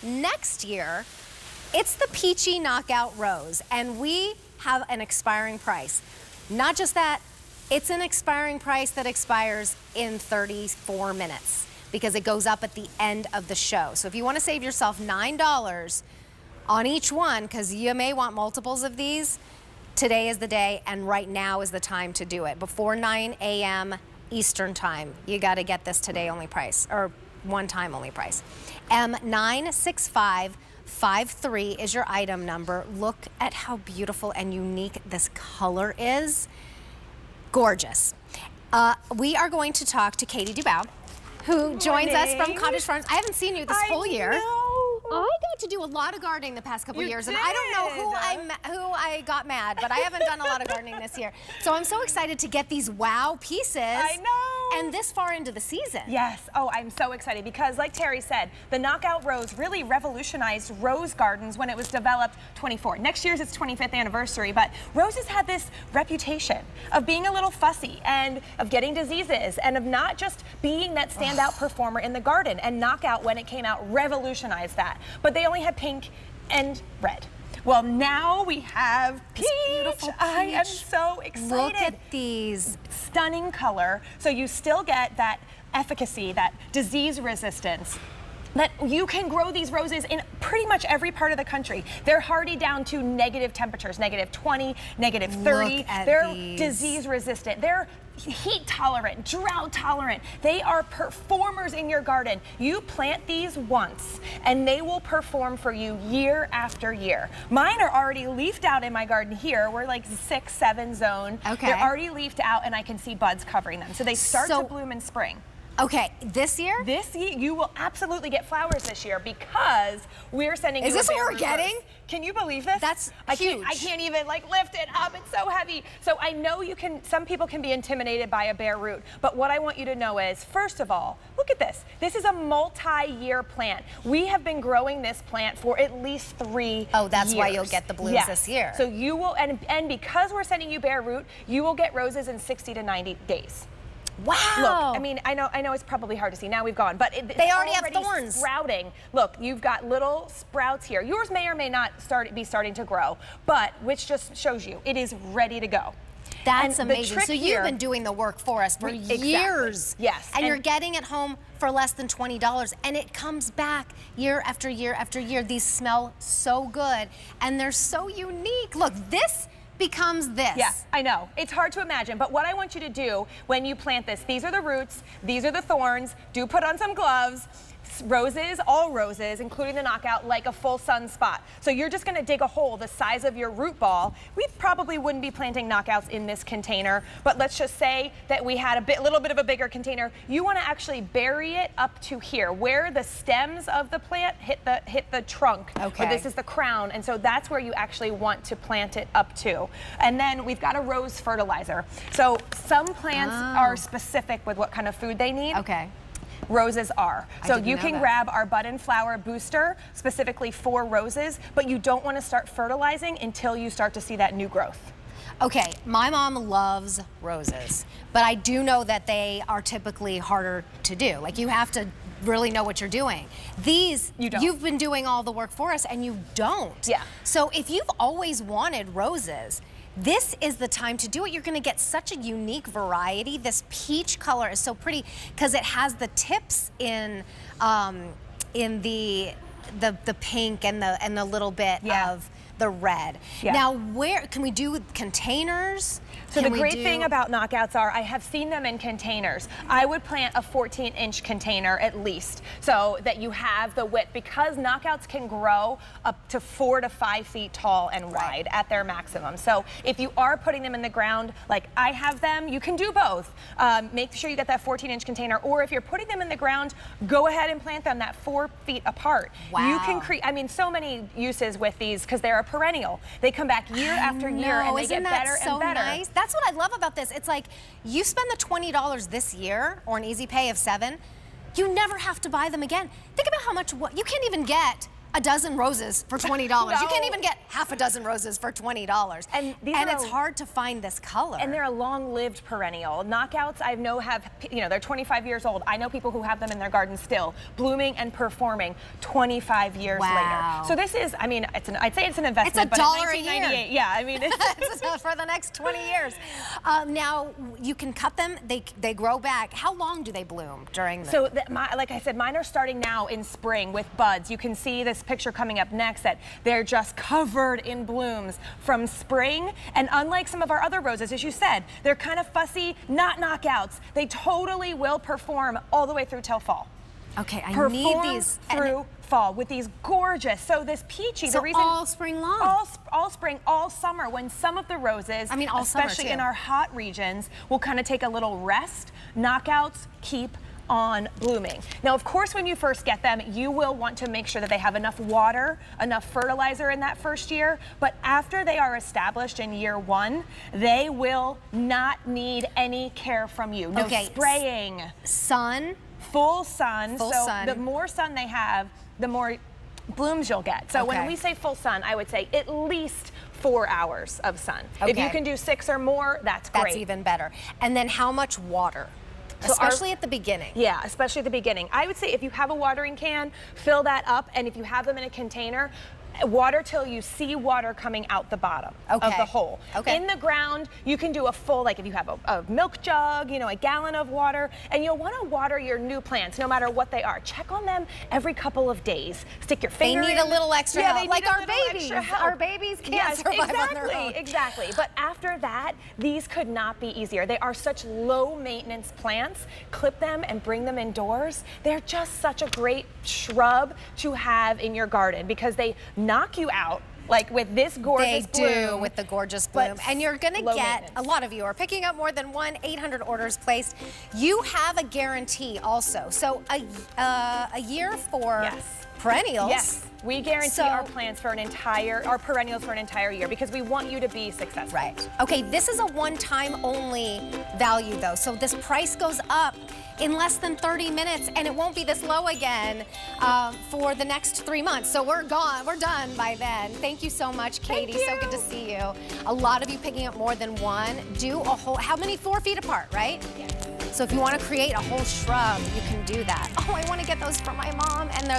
Next year, it's the Peachy Knockout Rose, and we have an expiring price. Not just that, it's an expiring price that expires in 34 minutes because it goes up at the end of the show. So if you want to save yourself $9 on each one, because you may want multiples of these, today is the day, and right now is the time to do it. Before 9 a.m. Eastern time, you got to get this today only price, or one time only price. M96553 is your item number. Look at how beautiful and unique this color is. Gorgeous. We are going to talk to Katie Dubow, who joins us from Cottage Farms. I haven't seen you this whole year. I got to do a lot of gardening the past couple years, and I don't know who I got mad, but I haven't done a lot of gardening this year. So I'm so excited to get these wow pieces. I know. And this far into the season. Yes. Oh, I'm so excited because, like Terry said, the Knockout Rose really revolutionized rose gardens when it was developed 24. Next year's its 25th anniversary, but roses had this reputation of being a little fussy and of getting diseases and of not just being that standout performer in the garden. And Knockout, when it came out, revolutionized that. But they only had pink and red. Well, now we have peach. Beautiful peach. I am so excited. Look at these. Stunning color. So you still get that efficacy, that disease resistance. That you can grow these roses in pretty much every part of the country. They're hardy down to negative temperatures, -20, -30. Look at They're these. disease resistant. They're heat tolerant, drought tolerant. They are performers in your garden. You plant these once and they will perform for you year after year. Mine are already leafed out in my garden here. We're like 6, 7 zone. Okay. They're already leafed out and I can see buds covering them. So they start to bloom in spring. Okay, this year? This year, you will absolutely get flowers this year because we're sending you Is this what we're getting? Can you believe this? That's huge. I can't even like lift it up. It's so heavy. So I know you can, some people can be intimidated by a Bareroot, but what I want you to know is, first of all, look at this. This is a multi-year plant. We have been growing this plant for at least 3 years. Oh, that's why you'll get the blooms this year. So you will, and because we're sending you Bareroot, you will get roses in 60 to 90 days. Wow. Look, I mean, I know it's probably hard to see. Now we've gone, but they already have thorns. Sprouting. Look, you've got little sprouts here. Yours may or may not be starting to grow, but which just shows you it is ready to go. That's amazing. So you've been doing the work for us for years. Yes. And you're getting it home for less than $20, and it comes back year after year after year. These smell so good, and they're so unique. Look, this becomes this. Yeah, I know. It's hard to imagine, but what I want you to do when you plant this, these are the roots, these are the thorns, do put on some gloves. Roses, all roses, including the Knockout, like a full sun spot. So you're just gonna dig a hole the size of your root ball. We probably wouldn't be planting Knockouts in this container, but let's just say that we had a little bit of a bigger container. You wanna actually bury it up to here, where the stems of the plant hit the trunk. Okay. Or this is the crown, and so that's where you actually want to plant it up to. And then we've got a rose fertilizer. So some plants are specific with what kind of food they need. Okay. Roses are. So you can grab our bud and flower booster specifically for roses, but you don't want to start fertilizing until you start to see that new growth. Okay, my mom loves roses, but I do know that they are typically harder to do. Like, you have to really know what you're doing. These, you've been doing all the work for us and you don't. Yeah. So if you've always wanted roses, this is the time to do it. You're gonna get such a unique variety. This peach color is so pretty because it has the tips in the pink and the little bit of the red. Yeah. Now, where can we do containers? So the great thing about Knockouts are I have seen them in containers. I would plant a 14-inch container at least so that you have the width, because Knockouts can grow up to 4 to 5 feet tall and wide at their maximum. So if you are putting them in the ground like I have them, you can do both. Make sure you get that 14-inch container, or if you're putting them in the ground, go ahead and plant them that 4 feet apart. Wow. You can create, I mean, so many uses with these because they're a perennial. They come back year after year and they get better and better. Nice? That's what I love about this. It's like, you spend the $20 this year or an easy pay of $7, you never have to buy them again. Think about how much, you can't even get a dozen roses for $20. You No. can't even get half a dozen roses for $20. And these and are it's hard to find this color. And they're a long-lived perennial. Knockouts, I know have, they're 25 years old. I know people who have them in their garden still, blooming and performing 25 years Wow. later. So this is, I mean, I'd say it's an investment. It's $1 but a in year. 1998, yeah, I mean, It's for the next 20 years. Now, you can cut them, they grow back. How long do they bloom during the... So, like I said, mine are starting now in spring with buds. You can see this picture coming up next that they're just covered in blooms from spring. And unlike some of our other roses, as you said, they're kind of fussy, not knockouts. They totally will perform all the way through till fall. Okay, I Perform need these. through fall with these gorgeous. So this peachy, So the reason all spring long. all spring, all summer. When some of the roses, I mean, all summer, especially too. in our hot regions, will kind of take a little rest. Knockouts keep on blooming. Now, of course, when you first get them, you will want to make sure that they have enough water, enough fertilizer in that first year. But after they are established in year 1, they will not need any care from you. No spraying. Sun. Full sun. Full so sun. the more sun they have, the more blooms you'll get. So when we say full sun, I would say at least 4 hours of sun. If you can do 6 or more, that's great. That's even better. And then how much water? So Especially at the beginning. Yeah, especially at the beginning. I would say if you have a watering can, fill that up, and if you have them in a container, water till you see water coming out the bottom of the hole. In the ground, you can do a full, like if you have a milk jug, a gallon of water, and you'll want to water your new plants no matter what they are. Check on them every couple of days. Stick your finger in. They need a little extra help. They need like a our little babies. extra help. Our babies can't survive on their own. Exactly. But after that, these could not be easier. They are such low maintenance plants. Clip them and bring them indoors. They're just such a great shrub to have in your garden because they knock you out. Like with this gorgeous bloom. They do, with the gorgeous bloom. And you're gonna get, a lot of you are picking up more than 800 orders placed. You have a guarantee also. So a year for perennials. Yes, we guarantee our plants for our perennials for an entire year because we want you to be successful. Right. Okay, this is a one-time only value though. So this price goes up in less than 30 minutes and it won't be this low again for the next 3 months. So we're gone, we're done by then. Thank you so much, Katie. So good to see you. A lot of you picking up more than one. Do a whole, how many? 4 feet apart, right? Yeah. So if you want to create a whole shrub, you can do that. Oh, I want to get those for my mom, and they're